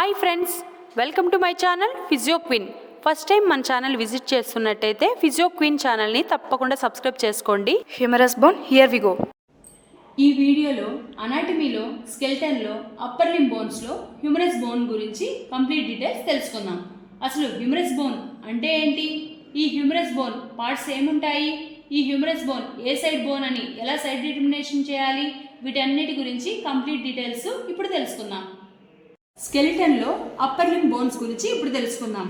Hi friends, welcome to my channel physio queen. First time మన channel visit చేస్తున్నట్టయితే physio queen ఛానల్ని తప్పకుండా subscribe చేసుకోండి. Humerus bone, here we go. ఈ వీడియోలో అనాటమీలో, స్కెల్టన్లో, అప్పర్ లింబ్ బోన్స్లో హ్యూమరస్ బోన్ గురించి కంప్లీట్ డీటెయిల్స్ తెలుసుకుందాం. అసలు హ్యూమరస్ బోన్ అంటే ఏంటి, ఈ హ్యూమరస్ బోన్ పార్ట్స్ ఏముంటాయి, ఈ హ్యూమరస్ బోన్ ఏ సైడ్ బోన్ అని ఎలా సైడ్ డిటర్మినేషన్ చేయాలి, వీటన్నిటి గురించి కంప్లీట్ డీటెయిల్స్ ఇప్పుడు తెలుసుకుందాం. స్కెలిటన్లో అప్పర్ లింబ్ బోన్స్ గురించి ఇప్పుడు తెలుసుకుందాం.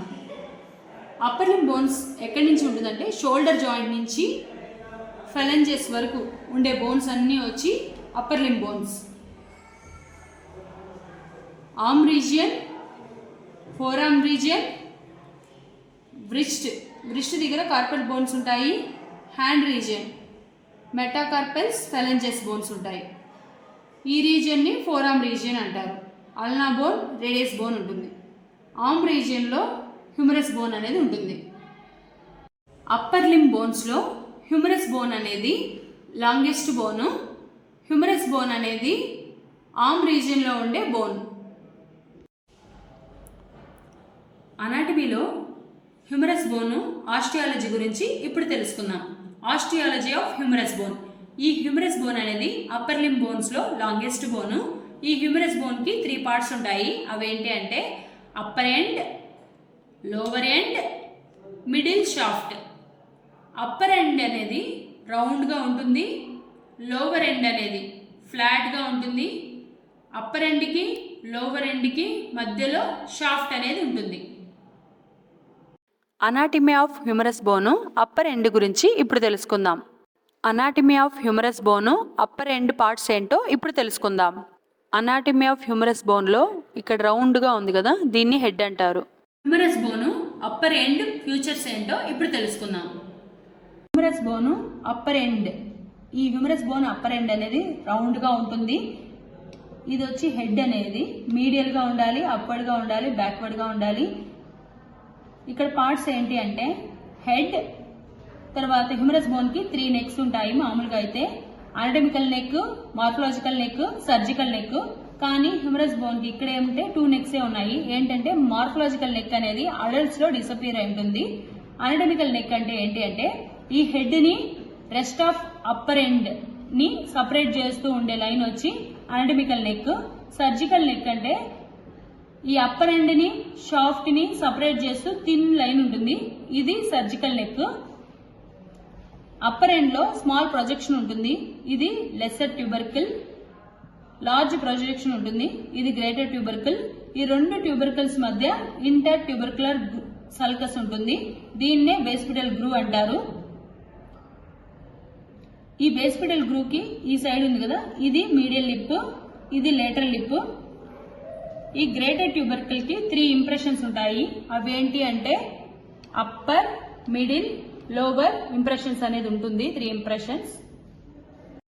అప్పర్ లింబ్ బోన్స్ ఎక్కడి నుంచి ఉంటుందంటే షోల్డర్ జాయింట్ నుంచి ఫెలంజెస్ వరకు ఉండే బోన్స్ అన్నీ వచ్చి upper limb bones. Arm region, four arm region, wrist దగ్గర కార్పల్ బోన్స్ ఉంటాయి. హ్యాండ్ రీజియన్, మెటాకార్పల్స్, ఫెలంజెస్ బోన్స్ ఉంటాయి. ఈ రీజియన్ని ఫోర్ ఆర్మ్ రీజియన్ అంటారు. అల్నా బోన్, రేడియస్ బోన్ ఉంటుంది. ఆర్మ్ రీజియన్లో హ్యూమరస్ బోన్ అనేది ఉంటుంది. అప్పర్ లింబ్ బోన్స్లో హ్యూమరస్ బోన్ అనేది లాంగెస్ట్ బోను. హ్యూమరస్ బోన్ అనేది ఆర్మ్ రీజియన్లో ఉండే బోన్. అనాటమీలో హ్యూమరస్ బోను ఆస్టియాలజీ గురించి ఇప్పుడు తెలుసుకుందాం. Osteology of humerus bone. ఈ హ్యూమరస్ బోన్ అనేది అప్పర్ లింబ్ బోన్స్లో లాంగెస్ట్ బోను. ఈ హ్యూమరస్ బోన్కి 3 పార్ట్స్ ఉంటాయి. అవేంటి అంటే upper end, lower end, middle shaft. Upper end అనేది రౌండ్గా ఉంటుంది, లోవర్ ఎండ్ అనేది ఫ్లాట్గా ఉంటుంది. అప్పర్ ఎండ్కి లోవర్ ఎండ్కి మధ్యలో షాఫ్ట్ అనేది ఉంటుంది. అనాటమీ ఆఫ్ హ్యూమరస్ బోను అప్పర్ ఎండ్ గురించి ఇప్పుడు తెలుసుకుందాం. అనాటమీ ఆఫ్ హ్యూమరస్ బోను అప్పర్ ఎండ్ పార్ట్స్ ఏంటో ఇప్పుడు తెలుసుకుందాం. అనాటమీ ఆఫ్ హ్యూమరస్ బోన్లో ఇక్కడ రౌండ్గా ఉంది కదా, దీన్ని హెడ్ అంటారు. హ్యూమరస్ బోను అప్పర్ ఎండ్ ఫ్యూచర్స్ ఏంటో ఇప్పుడు తెలుసుకుందాం. హ్యూమరస్ బోను అప్పర్ ఎండ్. ఈ హ్యూమరస్ బోన్ అప్పర్ ఎండ్ అనేది రౌండ్గా ఉంటుంది. ఇది వచ్చి హెడ్ అనేది మీడియల్గా ఉండాలి, అప్వర్డ్గా ఉండాలి, బ్యాక్వర్డ్గా ఉండాలి. ఇక్కడ పార్ట్స్ ఏంటి అంటే హెడ్, తర్వాత హ్యూమరస్ బోన్కి 3 నెక్స్ ఉంటాయి మామూలుగా అయితే. Anatomical neck, morphological neck, surgical neck. కానీ హ్యూమరస్ బోన్కి ఇక్కడ ఏమంటే 2 నెక్సే ఉన్నాయి. ఏంటంటే మార్ఫలాజికల్ నెక్ అనేది అడల్ట్స్లో డిసపియర్ అయి ఉంటుంది. అనటమికల్ నెక్ అంటే ఏంటి అంటే ఈ హెడ్ని రెస్ట్ ఆఫ్ అప్పర్ ఎండ్ని సపరేట్ చేస్తూ ఉండే లైన్ వచ్చి అనటమికల్ నెక్. సర్జికల్ నెక్ అంటే ఈ అప్పర్ ఎండ్ని షాఫ్ట్ని సపరేట్ చేస్తూ థిన్ లైన్ ఉంటుంది. ఇది సర్జికల్ నెక్. అప్పర్ ఎండ్లో స్మాల్ ప్రొజెక్షన్ ఉంటుంది. ఇది లెస్సర్ ట్యూబర్కిల్. లార్జ్ ప్రొజెక్షన్ ఉంటుంది. ఇది గ్రేటర్ ట్యూబర్కిల్. ఈ 2 ట్యూబర్కిల్స్ మధ్య ఇంటర్ ట్యూబర్కులర్ సల్కస్ ఉంటుంది. దీన్నే బేస్పిటల్ గ్రూ అంటారు. ఈ బేస్పిటల్ గ్రూకి ఈ సైడ్ ఉంది కదా, ఇది మీడియల్ లిప్, ఇది లేటరల్ లిప్. ఈ గ్రేటర్ ట్యూబర్కిల్కి 3 ఇంప్రెషన్స్ ఉంటాయి. అవేంటి అంటే అప్పర్, మిడిల్, లోవర్ ఇంప్రెషన్స్ అనేది ఉంటుంది. 3 ఇంప్రెషన్స్.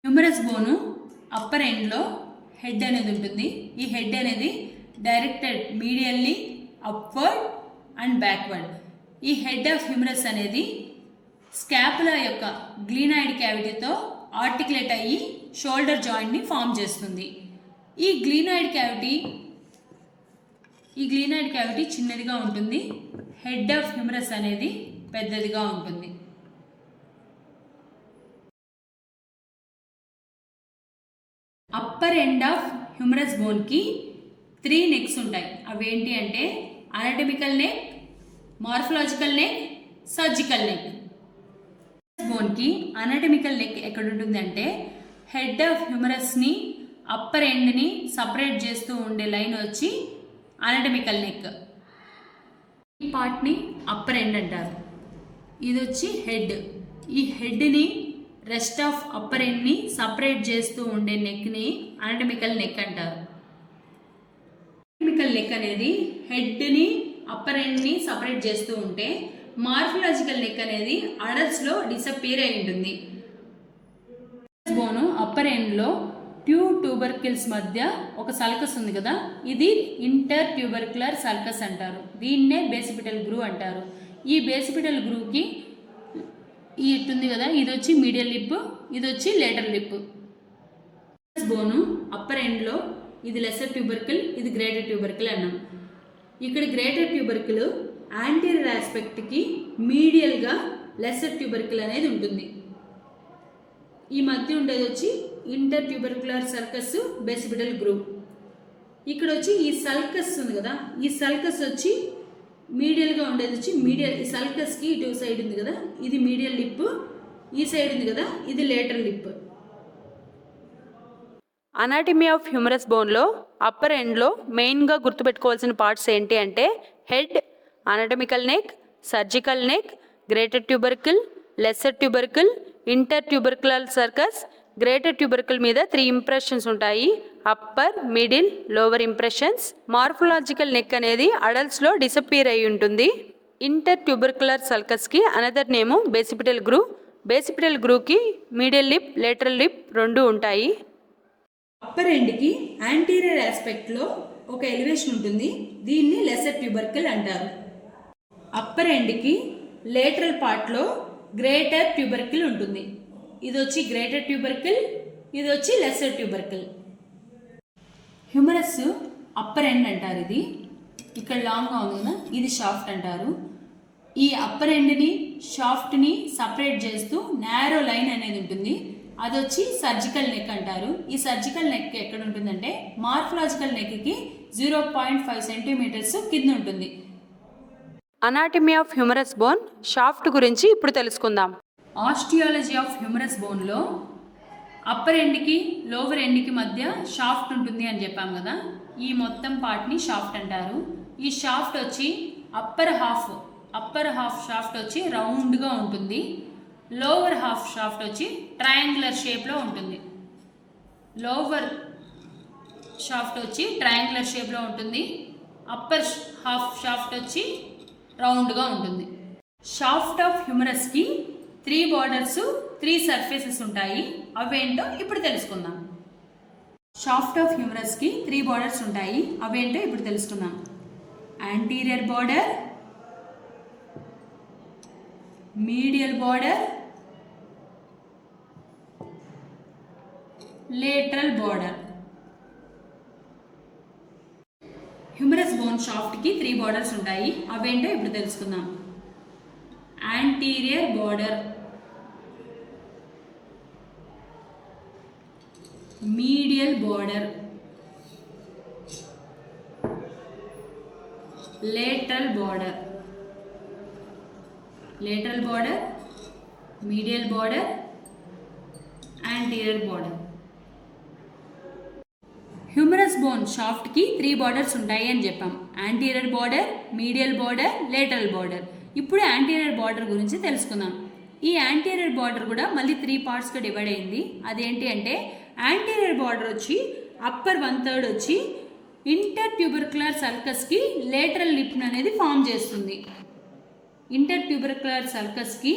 హ్యూమరస్ బోను అప్పర్ ఎండ్లో హెడ్ అనేది ఉంటుంది. ఈ హెడ్ అనేది డైరెక్టెడ్ మీడియల్లీ అప్వర్డ్ అండ్ బ్యాక్వర్డ్. ఈ హెడ్ ఆఫ్ హ్యూమరస్ అనేది స్కాపులా యొక్క గ్లీనాయిడ్ క్యావిటీతో ఆర్టికులేట్ అయ్యి షోల్డర్ జాయింట్ని ఫామ్ చేస్తుంది. ఈ గ్లీనాయిడ్ క్యావిటీ చిన్నదిగా ఉంటుంది. హెడ్ ఆఫ్ హ్యూమరస్ అనేది పెద్దదిగా ఉంటుంది. అప్పర్ ఎండ్ ఆఫ్ హ్యూమరస్ బోన్కి 3 నెక్స్ ఉంటాయి. అవేంటి అంటే anatomical neck, morphological neck, surgical neck. బోన్కి అనటమికల్ నెక్ ఎక్కడ ఉంటుందంటే హెడ్ ఆఫ్ హ్యూమరస్ని అప్పర్ ఎండ్ని సపరేట్ చేస్తూ ఉండే లైన్ వచ్చి అనటమికల్ నెక్. ఈ పార్ట్ని అప్పర్ ఎండ్ అంటారు. ఇది వచ్చి హెడ్. ఈ హెడ్ని రెస్ట్ ఆఫ్ అప్పర్ ఎండ్ని సపరేట్ చేస్తూ ఉండే నెక్ని అనటమికల్ నెక్ అంటారు. అనటమికల్ నెక్ అనేది హెడ్ని అప్పర్ ఎండ్ని సపరేట్ చేస్తూ ఉంటే మార్ఫలాజికల్ నెక్ అనేది అడల్ట్స్లో డిసపియర్ అయి ఉంటుంది. బోను అప్పర్ ఎండ్లో 2 ట్యూబర్కిల్స్ మధ్య ఒక సల్కస్ ఉంది కదా, ఇది ఇంటర్ ట్యూబర్కులర్ సల్కస్ అంటారు. దీన్నే బేసిపిటల్ గ్రూ అంటారు. ఈ బేసిపిటల్ గ్రూకి ఈ ఇట్టుంది కదా, ఇది వచ్చి మీడియల్ లిప్, ఇది వచ్చి లేటరల్ లిప్. బోను అప్పర్ ఎండ్లో ఇది లెస్సర్ ట్యూబర్కిల్, ఇది గ్రేటర్ ట్యూబర్కిల్ అన్నాం. ఇక్కడ గ్రేటర్ ట్యూబర్కిల్ యాంటీరియర్ ఆస్పెక్ట్కి మీడియల్గా లెసర్ ట్యూబర్కిల్ అనేది ఉంటుంది. ఈ మధ్య ఉండేది వచ్చి intertubercular sulcus bicipital groove. ఇక్కడ వచ్చి ఈ సల్కస్ ఉంది కదా, ఈ సల్కస్ వచ్చి మీడియల్గా ఉండేది వచ్చి మీడియల్, ఈ సల్కస్కి ఇటు సైడ్ ఉంది కదా, ఇది మీడియల్ లిప్, ఈ సైడ్ ఉంది కదా, ఇది lateral lip. Anatomy of humerus బోన్లో అప్పర్ ఎండ్లో మెయిన్గా గుర్తుపెట్టుకోవాల్సిన పార్ట్స్ ఏంటి అంటే head, anatomical neck, surgical neck, greater tubercle, lesser tubercle, intertubercular sulcus. Greater tubercle మీద 3 ఇంప్రెషన్స్ ఉంటాయి, upper, middle, lower impressions. Morphological neck అనేది అడల్ట్స్లో డిసపియర్ అయి ఉంటుంది. ఇంటర్ ట్యూబర్కులర్ సల్కస్కి another name bicipital groove. Bicipital గ్రూవ్కి మీడియల్ లిప్, లేటరల్ లిప్ 2 ఉంటాయి. Upper ఎండ్కి anterior ఆస్పెక్ట్లో ఒక ఎలివేషన్ ఉంటుంది, దీన్ని లెసర్ ట్యూబర్కిల్ అంటారు. అప్పర్ ఎండ్కి లేటరల్ పార్ట్లో గ్రేటర్ ట్యూబర్కిల్ ఉంటుంది. ఇది వచ్చి గ్రేటర్ ట్యూబర్కిల్, ఇది వచ్చి lesser tubercle. Humorous upper end అంటారు. ఇది ఇక్కడ లాంగ్గా ఉంది కదా, ఇది షాఫ్ట్ అంటారు. ఈ అప్పర్ ఎండ్ని షాఫ్ట్ని సపరేట్ చేస్తూ నేరో లైన్ అనేది ఉంటుంది, అది వచ్చి సర్జికల్ నెక్ అంటారు. ఈ సర్జికల్ నెక్ ఎక్కడ ఉంటుందంటే మార్ఫలాజికల్ నెక్కి 0.5 సెంటీమీటర్స్ కింద ఉంటుంది. Anatomy of humerus bone shaft గురించి ఇప్పుడు తెలుసుకుందాం. ఆస్టియాలజీ ఆఫ్ హ్యూమరస్ బోన్లో అప్పర్ ఎండ్కి లోవర్ ఎండ్కి మధ్య షాఫ్ట్ ఉంటుంది అని చెప్పాం కదా, ఈ మొత్తం పార్ట్ని షాఫ్ట్ అంటారు. ఈ షాఫ్ట్ వచ్చి అప్పర్ హాఫ్ షాఫ్ట్ వచ్చి రౌండ్గా ఉంటుంది, లోవర్ హాఫ్ షాఫ్ట్ వచ్చి ట్రయాంగులర్ షేప్లో ఉంటుంది. లోవర్ షాఫ్ట్ వచ్చి ట్రయాంగులర్ షేప్లో ఉంటుంది, అప్పర్ హాఫ్ షాఫ్ట్ వచ్చి రౌండ్గా ఉంటుంది. షాఫ్ట్ ఆఫ్ హ్యూమరస్కి 3 బార్డర్స్, 3 సర్ఫేసెస్ ఉంటాయి, అవేంటో ఇప్పుడు తెలుసుకుందాం. షాఫ్ట్ ఆఫ్ హ్యూమరస్కి 3 బార్డర్స్ ఉంటాయి, అవేంటో ఇప్పుడు తెలుసుకుందాం. Anterior border, medial border, lateral border. Humerus bone షాఫ్ట్కి 3 బార్డర్స్ ఉంటాయి, అవేంటో ఇప్పుడు తెలుసుకుందాం. Anterior border, medial border, lateral border, medial border, anterior border. Humerus bone షాఫ్ట్కి 3 బార్డర్స్ ఉంటాయి అని చెప్పాం. Anterior border, medial border, lateral border. ఇప్పుడు యాంటీరియర్ బార్డర్ గురించి తెలుసుకుందాం. ఈ యాంటీరియర్ బార్డర్ కూడా మళ్ళీ 3 పార్ట్స్గా డివైడ్ అయింది. అదేంటి అంటే యాంటీరియర్ బార్డర్ వచ్చి అప్పర్ 1/3 వచ్చి ఇంటర్ ట్యూబర్కులర్ సల్కస్కి లేటరల్ లిప్ అనేది ఫామ్ చేస్తుంది. ఇంటర్ ట్యూబర్కులర్ సల్కస్కి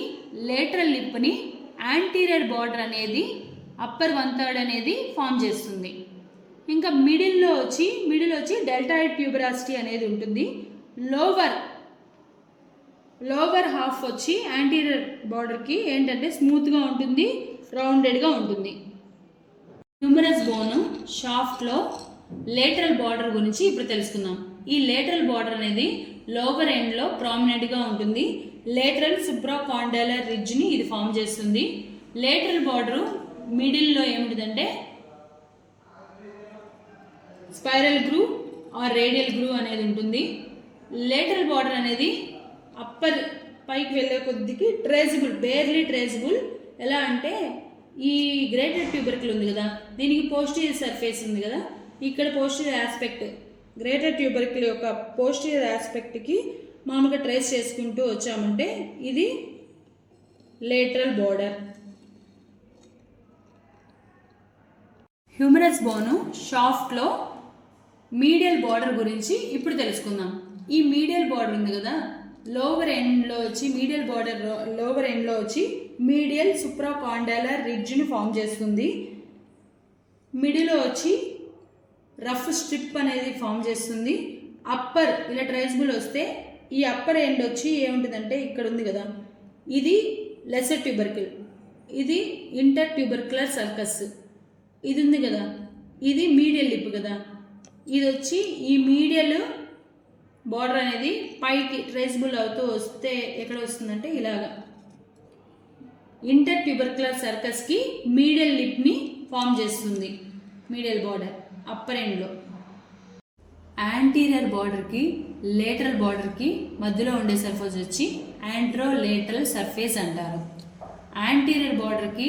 లేటరల్ లిప్ని యాంటీరియర్ బార్డర్ అనేది అప్పర్ 1/3 అనేది ఫామ్ చేస్తుంది. ఇంకా మిడిల్ వచ్చి డెల్టాయిడ్ ట్యూబరాసిటీ అనేది ఉంటుంది. లోవర్ హాఫ్ వచ్చి యాంటీరియర్ బార్డర్కి ఏంటంటే స్మూత్గా ఉంటుంది, రౌండెడ్గా ఉంటుంది. హ్యూమరస్ బోన్ షాఫ్ట్లో లేటరల్ బార్డర్ గురించి ఇప్పుడు తెలుసుకుందాం. ఈ లేటరల్ బార్డర్ అనేది లోవర్ ఎండ్లో ప్రామినెంట్గా ఉంటుంది. లేటరల్ సుప్రాకాండైలర్ రిడ్జ్ని ఇది ఫామ్ చేస్తుంది. లేటరల్ బార్డరు మిడిల్లో ఏముంటుందంటే spiral groove or radial groove అనేది ఉంటుంది. లేటరల్ బార్డర్ అనేది అప్పర్ పైకి వెళ్ళే కొద్దికి బేర్లీ ట్రేజబుల్. ఎలా అంటే ఈ గ్రేటర్ ట్యూబర్కిల్ ఉంది కదా, దీనికి పోస్టీరియర్ సర్ఫేస్ ఉంది కదా, ఇక్కడ పోస్టీరియర్ ఆస్పెక్ట్ గ్రేటర్ ట్యూబర్కిల్ యొక్క పోస్టీరియర్ ఆస్పెక్ట్కి మామూలుగా ట్రేస్ చేసుకుంటూ వచ్చామంటే ఇది లేటరల్ బార్డర్. హ్యూమరస్ బోను షాఫ్ట్లో మీడియల్ బార్డర్ గురించి ఇప్పుడు తెలుసుకుందాం. ఈ మీడియల్ బార్డర్ ఉంది కదా, లోవర్ ఎండ్లో వచ్చి మీడియల్ సుప్రాకాండైలర్ రిడ్జ్ని ఫామ్ చేస్తుంది. మిడిల్లో వచ్చి రఫ్ స్ట్రిప్ అనేది ఫామ్ చేస్తుంది. అప్పర్ ఇలా ట్రైజబుల్ వస్తే ఈ అప్పర్ ఎండ్ వచ్చి ఏముంటుందంటే ఇక్కడ ఉంది కదా, ఇది లెసర్ ట్యూబర్కిల్, ఇది ఇంటర్ ట్యూబర్కులర్ సర్కస్, ఇది ఉంది కదా, ఇది మీడియల్ లిప్ కదా, ఇది వచ్చి ఈ మీడియల్ బార్డర్ అనేది పైకి ట్రేసబుల్ అవుతూ వస్తే ఎక్కడ వస్తుందంటే ఇలాగా ఇంటర్ ట్యూబర్క్యులర్ సర్కస్కి మీడియల్ లిప్ని ఫామ్ చేస్తుంది. మీడియల్ బార్డర్ అప్పర్ ఎండ్లో. యాంటీరియర్ బార్డర్కి లేటరల్ బార్డర్కి మధ్యలో ఉండే సర్ఫేస్ వచ్చి యాంట్రో లేటరల్ సర్ఫేస్ అంటారు. యాంటీరియర్ బార్డర్కి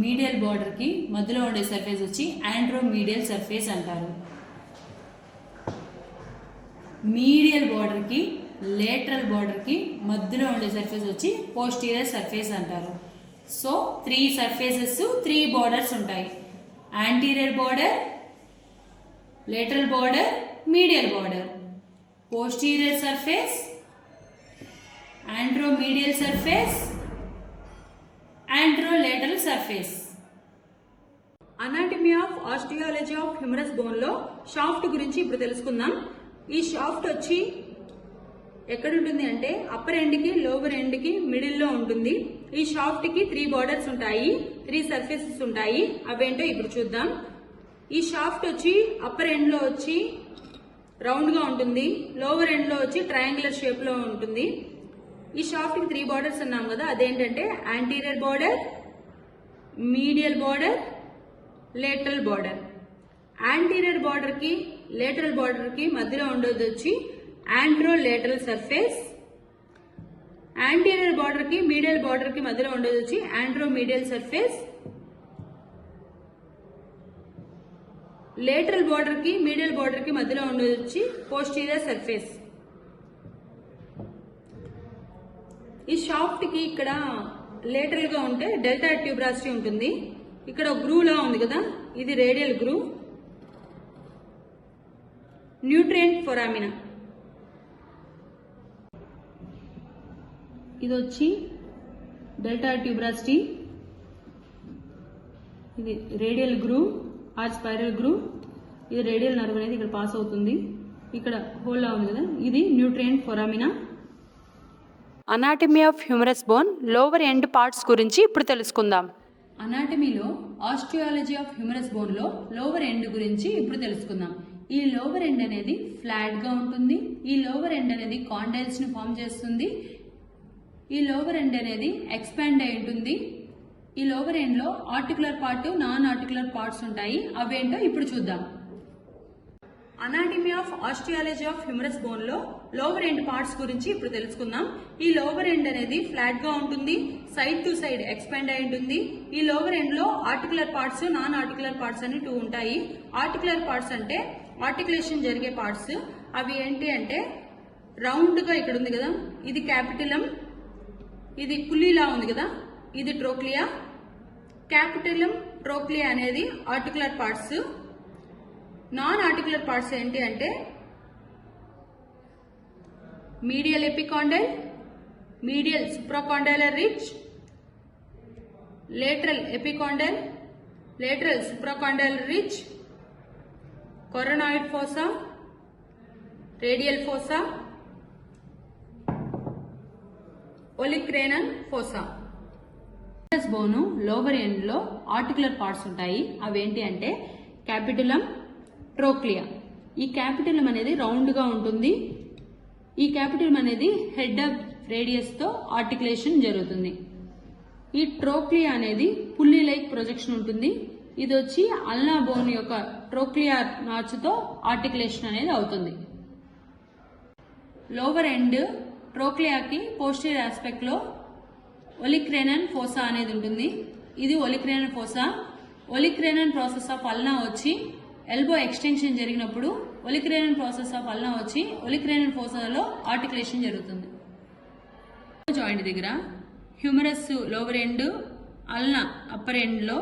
మీడియల్ బార్డర్కి మధ్యలో ఉండే సర్ఫేస్ వచ్చి యాంట్రో మీడియల్ సర్ఫేస్ అంటారు. మీడియల్ బార్డర్కి లేటరల్ బార్డర్కి మధ్యలో ఉండే సర్ఫేస్ వచ్చి పోస్టీరియర్ సర్ఫేస్ అంటారు. సో 3 సర్ఫేసెస్ 3 బార్డర్స్ ఉంటాయి. Anterior border, lateral border, medial border. Posterior surface, anteromedial surface, anterolateral surface. Anatomy of osteology of humerus bone లో షాఫ్ట్ గురించి ఇప్పుడు తెలుసుకుందాం. ఈ షాఫ్ట్ వచ్చి ఎక్కడ ఉంటుంది అంటే అప్పర్ ఎండ్ కి లోవర్ ఎండ్ కి మిడిల్ లో ఉంటుంది. ఈ షాఫ్ట్ కి 3 బార్డర్స్ ఉంటాయి, 3 సర్ఫేసెస్ ఉంటాయి. అవేంటో ఇప్పుడు చూద్దాం. ఈ షాఫ్ట్ వచ్చి అప్పర్ ఎండ్ లో వచ్చి రౌండ్ గా ఉంటుంది, లోవర్ ఎండ్ లో వచ్చి ట్రయాంగులర్ షేప్ లో ఉంటుంది. ఈ షాఫ్ట్ కి 3 బార్డర్స్ అన్నాం కదా, అదేంటంటే anterior border, medial border, lateral border. Anterior border కి లేటరల్ బార్డర్ కి మధ్యలో ఉండేది వచ్చి యాంట్రోలేటరల్ సర్ఫేస్. యాంటీరియర్ బార్డర్ కి మీడియల్ బార్డర్ కి మధ్యలో ఉండేది వచ్చి యాంట్రోమీడియల్ సర్ఫేస్. లేటరల్ బార్డర్ కి మీడియల్ బార్డర్ కి మధ్యలో ఉండేది వచ్చి పోస్టీరియర్ సర్ఫేస్. ఈ షాఫ్ట్ కి ఇక్కడ లేటరల్ గా ఉంటే డెల్టా ట్యూబరాసిటీ ఉంటుంది. ఇక్కడ గ్రూ లా ఉంది కదా, ఇది రేడియల్ గ్రూ. న్యూట్రియంట్ ఫొరామినా, ఇది వచ్చి డెల్టా ట్యూబరాసిటీ. ఇది రేడియల్ గ్రూ ఆర్ స్పైరల్ గ్రూ. ఇది రేడియల్ నర్వ్ అనేది ఇక్కడ పాస్ అవుతుంది. ఇక్కడ హోల్ లా ఉంది కదా, ఇది nutrient foramina. Anatomy of humerus bone lower end parts గురించి ఇప్పుడు తెలుసుకుందాం. అనాటమీలో ఆస్టియాలజీ ఆఫ్ హ్యూమరస్ బోన్ లో లోవర్ ఎండ్ గురించి ఇప్పుడు తెలుసుకుందాం. ఈ లోవర్ ఎండ్ అనేది ఫ్లాట్ గా ఉంటుంది. ఈ లోవర్ ఎండ్ అనేది కాండైల్స్ ని ఫామ్ చేస్తుంది. ఈ లోవర్ ఎండ్ అనేది ఎక్స్పాండ్ అయి ఉంటుంది. ఈ లోవర్ ఎండ్ లో articular part, non articular parts ఉంటాయి. అవేంటో ఇప్పుడు చూద్దాం. Anatomy of osteology of humerus bone లో లోవర్ ఎండ్ పార్ట్స్ గురించి ఇప్పుడు తెలుసుకుందాం. ఈ లోవర్ ఎండ్ అనేది ఫ్లాట్ గా ఉంటుంది, సైడ్ టు సైడ్ ఎక్స్పాండ్ అయి ఉంటుంది. ఈ లోవర్ ఎండ్ లో articular parts, non articular parts అని 2 ఉంటాయి. ఆర్టికులర్ పార్ట్స్ అంటే ఆర్టికులేషన్ జరిగే పార్ట్స్. అవి ఏంటి అంటే రౌండ్ గా ఇక్కడ ఉంది కదా, ఇది క్యాపిటలం. ఇది పుల్లీలా ఉంది కదా, ఇది ట్రోక్లియా. క్యాపిటలం, ట్రోక్లియా అనేది articular parts. Non articular parts ఏంటి అంటే medial epicondyle, medial supracondylar ridge, lateral epicondyle, lateral supracondylar ridge, coronoid fossa, radial fossa, olecranon fossa. Humerus bone lower end లో ఆర్టికులర్ పార్ట్స్ ఉంటాయి. అవేంటి అంటే క్యాపిటలం, ట్రోక్లియా. ఈ క్యాపిటలం అనేది రౌండ్ గా ఉంటుంది. ఈ క్యాపిటలం అనేది హెడ్ ఆఫ్ రేడియస్ తో ఆర్టికులేషన్ జరుగుతుంది. ఈ ట్రోక్లియా అనేది పుల్లీ లైక్ ప్రొజెక్షన్ ఉంటుంది. ఇది వచ్చి అల్నా బోన్ యొక్క ట్రోక్లియా నాచ్ తో ఆర్టికులేషన్ అనేది అవుతుంది. లోవర్ ఎండ్ ట్రోక్లియాకి పోస్టీరియర్ ఆస్పెక్ట్ లో ఒలిక్రేనల్ ఫోసా అనేది ఉంటుంది. ఇది ఒలిక్రేనల్ ఫోసా. ఒలిక్రేనల్ ప్రాసెస్ ఆఫ్ అల్నా వచ్చి ఎల్బో ఎక్స్టెన్షన్ జరిగినప్పుడు ఒలిక్రేనల్ ప్రాసెస్ ఆఫ్ అల్నా వచ్చి ఒలిక్రేనల్ ఫోసాలో ఆర్టికులేషన్ జరుగుతుంది. జాయింట్ దగ్గర humorous lower end, ulna upper end లో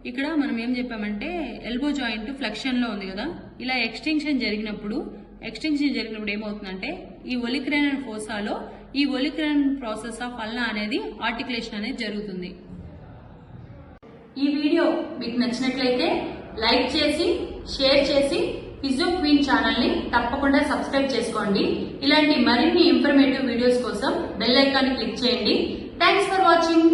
ఇక్కడ మనం ఏం చెప్పామంటే ఎల్బో జాయింట్ ఫ్లెక్షన్ లో ఉంది కదా, ఇలా ఎక్స్టెన్షన్ జరిగినప్పుడు ఏమవుతుందంటే ఈ ఒలిక్రేనల్ ఫోసాలో ఈ ఒలిక్రేనల్ ప్రాసెస్ ఆఫ్ అల్నా అనేది ఆర్టికులేషన్ అనేది జరుగుతుంది. ఈ వీడియో మీకు నచ్చినట్లయితే లైక్ చేసి, షేర్ చేసి ఫిజియో క్వీన్ ఛానల్ ని తప్పకుండా సబ్స్క్రైబ్ చేసుకోండి. ఇలాంటి మరిన్ని ఇన్ఫర్మేటివ్ వీడియోస్ కోసం బెల్ ఐకాన్ క్లిక్ చేయండి. Thanks for watching.